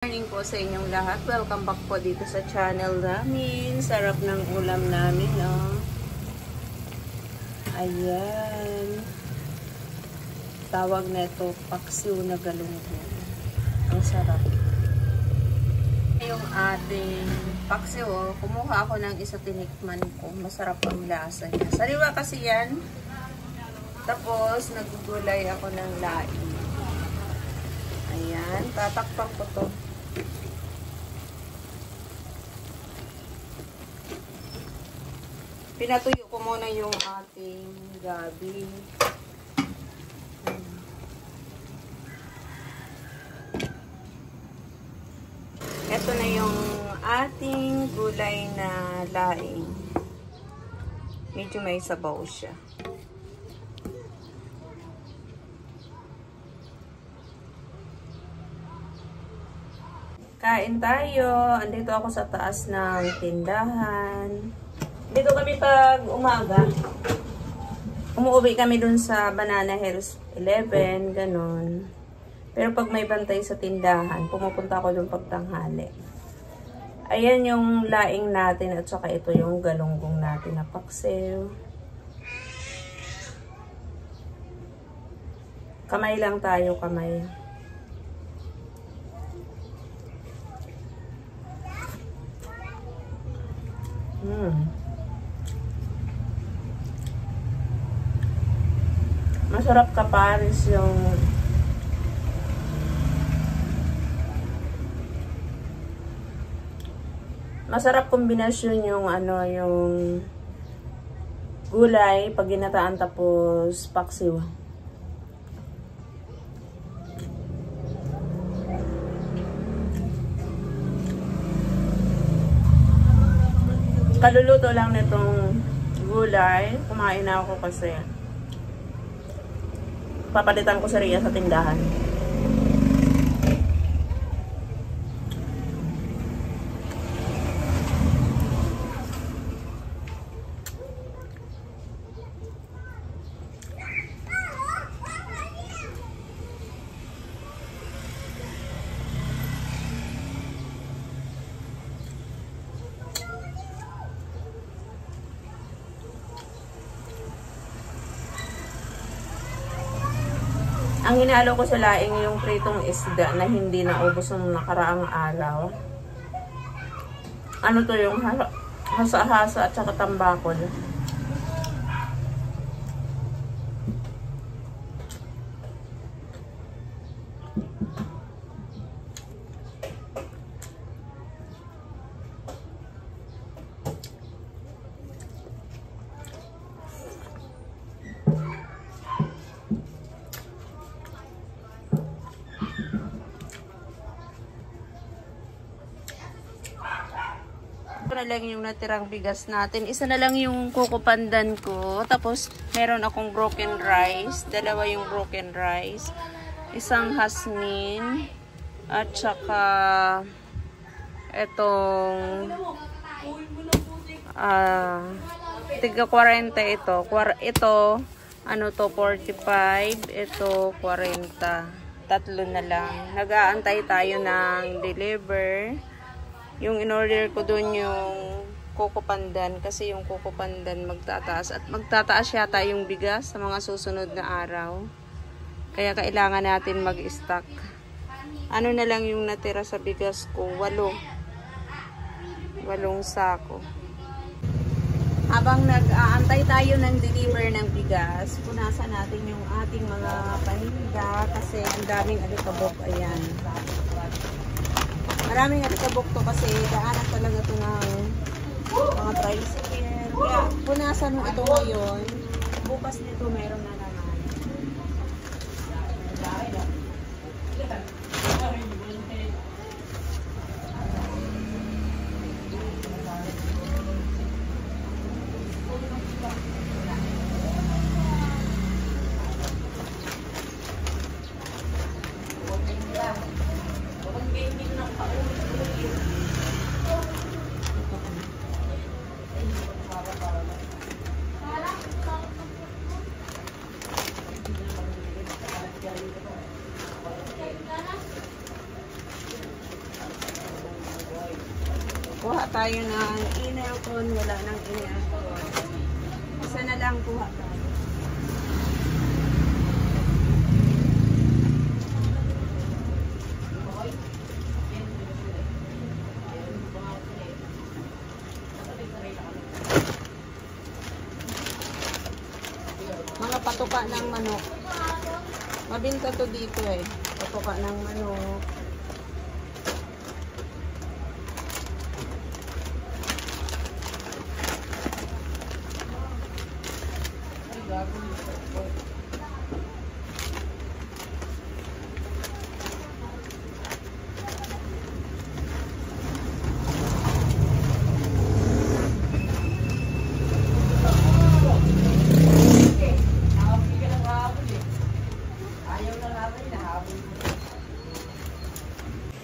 Morning po sa inyong lahat. Welcome back po dito sa channel namin. Sarap ng ulam namin, oh. Ayan. Tawag na ito, paksiw na galunggong. Ang sarap. Yung ating paksiw, oh. Kumuha ako ng isa, tinikman ko. Masarap ang lasa niya. Sariwa kasi yan. Tapos, nagugulay ako ng laing. Ayan. Tatakpan ko to. Pinatuyo ko muna yung ating gabi. Ito na yung ating gulay na laing. Medyo may sabaw siya. Kain tayo. Andito ako sa taas ng tindahan. Dito kami pag umaga. Umuwi kami dun sa Banana Hills 11, ganon. Pero pag may bantay sa tindahan, pumupunta ako dun pag tanghali. Ayan yung laing natin at saka ito yung galunggong natin na paksiw. Kamay lang tayo, kamay. Masarap kapares yung masarap kombinasyon yung ano, yung gulay pag ginataan tapos paksiw. Kaluluto lang nitong gulay. Kumain na ako kasi papalitan ko sa Ria sa tindahan. Ang hinalo ko sa laing yung pritong isda na hindi naubos ng nakaraang araw. Ano to, yung hasa-hasa at saka tambakol. Na lang yung natirang bigas natin. Isa na lang yung kukupandan ko. Tapos, meron akong broken rice. Dalawa yung broken rice. Isang hasmin. At saka etong tiga 40 ito. Ito, ano to, 45. Ito, 40. Tatlo na lang. Nag-aantay tayo ng deliver. Yung in-order ko dun yung Coco Pandan kasi yung Coco Pandan magtataas at magtataas yata yung bigas sa mga susunod na araw. Kaya kailangan natin mag-stock. Ano na lang yung natira sa bigas ko? 8 sako. Habang nag-aantay tayo ng deliver ng bigas, punasan natin yung ating mga paninda kasi ang daming alikabok. Ayan. Maraming alikabok to kasi daanan talaga ito ng mga tricycle. Kaya punasan mo ito ngayon. Bukas nito meron na naman. Kuha tayo ng inner con. Wala ng inner con. Isa na lang kuha tayo. Mga patuka ng manok. Mabinta to dito eh. Patuka ng manok.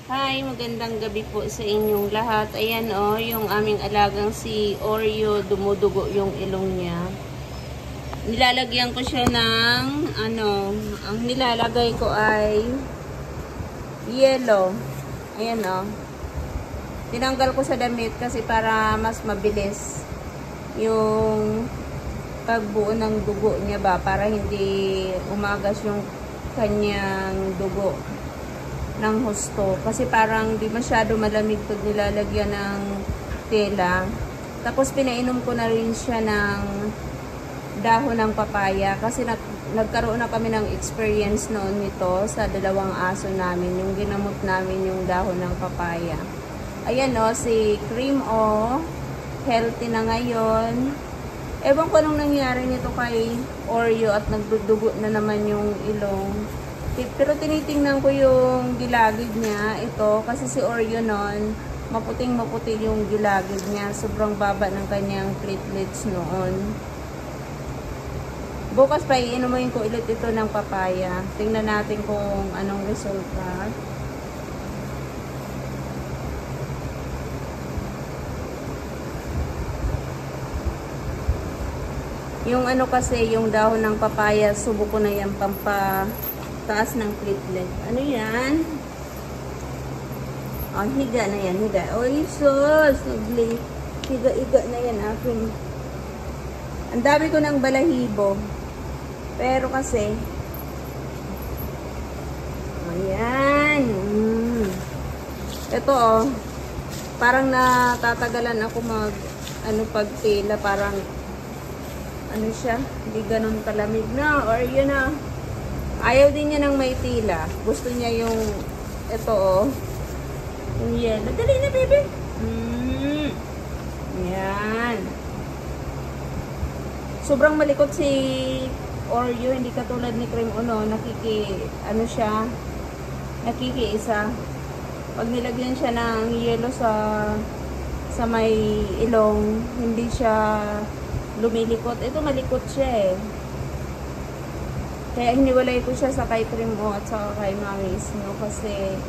Hi, magandang gabi po sa inyong lahat. Ayan oh, yung aming alagang si Oreo, dumudugo yung ilong niya. Nilalagyan ko siya ng ang nilalagay ko ay yellow. Ayan oh. Tinanggal ko sa damit kasi para mas mabilis yung pagbuo ng dugo niya ba, para hindi umagas yung kanyang dugo ng husto. Kasi parang di masyado malamig pag nilalagyan ng tela. Tapos pinainom ko na rin siya ng dahon ng papaya. Kasi nagkaroon na kami ng experience noon nito sa dalawang aso namin. Yung ginamot namin yung dahon ng papaya. Ayan o, si Cream O. Healthy na ngayon. Ewan ko anong nangyari nito kay Oreo at nagdudugo na naman yung ilong. Pero tinitingnan ko yung gilagid niya, ito, kasi si Oreo noon, maputing-maputi yung gilagid niya. Sobrang baba ng kanyang platelets noon. Bukas pa, iinumin ko ulit ito ng papaya. Tingnan natin kung anong resulta. Yung kasi, yung dahon ng papaya, subo ko na yan taas ng platelet. Ano yan? Oh, higa na yan, higa. Oy, sus! Higa-higa na yan aking. Ang dami ko ng balahibo. Pero kasi, ayan. Ito oh, parang natatagalan ako pagtila, parang, siya, hindi ganun kalamig na, or yun na. Ayaw din niya ng may tila. Gusto niya yung ito oh. Yung yellow. Dali na, baby. Yan. Sobrang malikot si Oreo. Hindi katulad ni Cream Uno. Siya. Nakikiisa. Pag nilagyan siya ng yellow sa may ilong, hindi siya lumilikot. Ito malikot siya eh. Kaya hiniwalay ko siya sa kay Cream O at saka kay Mami Snow kasi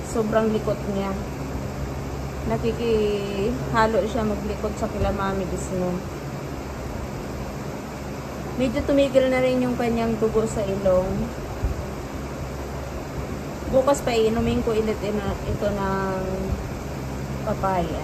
sobrang likot niya. Nakikihalo siya maglikot sa kila Mami Snow. Medyo tumigil na rin yung kanyang dugo sa ilong. Bukas pa inumin ko ulit ito ng papaya.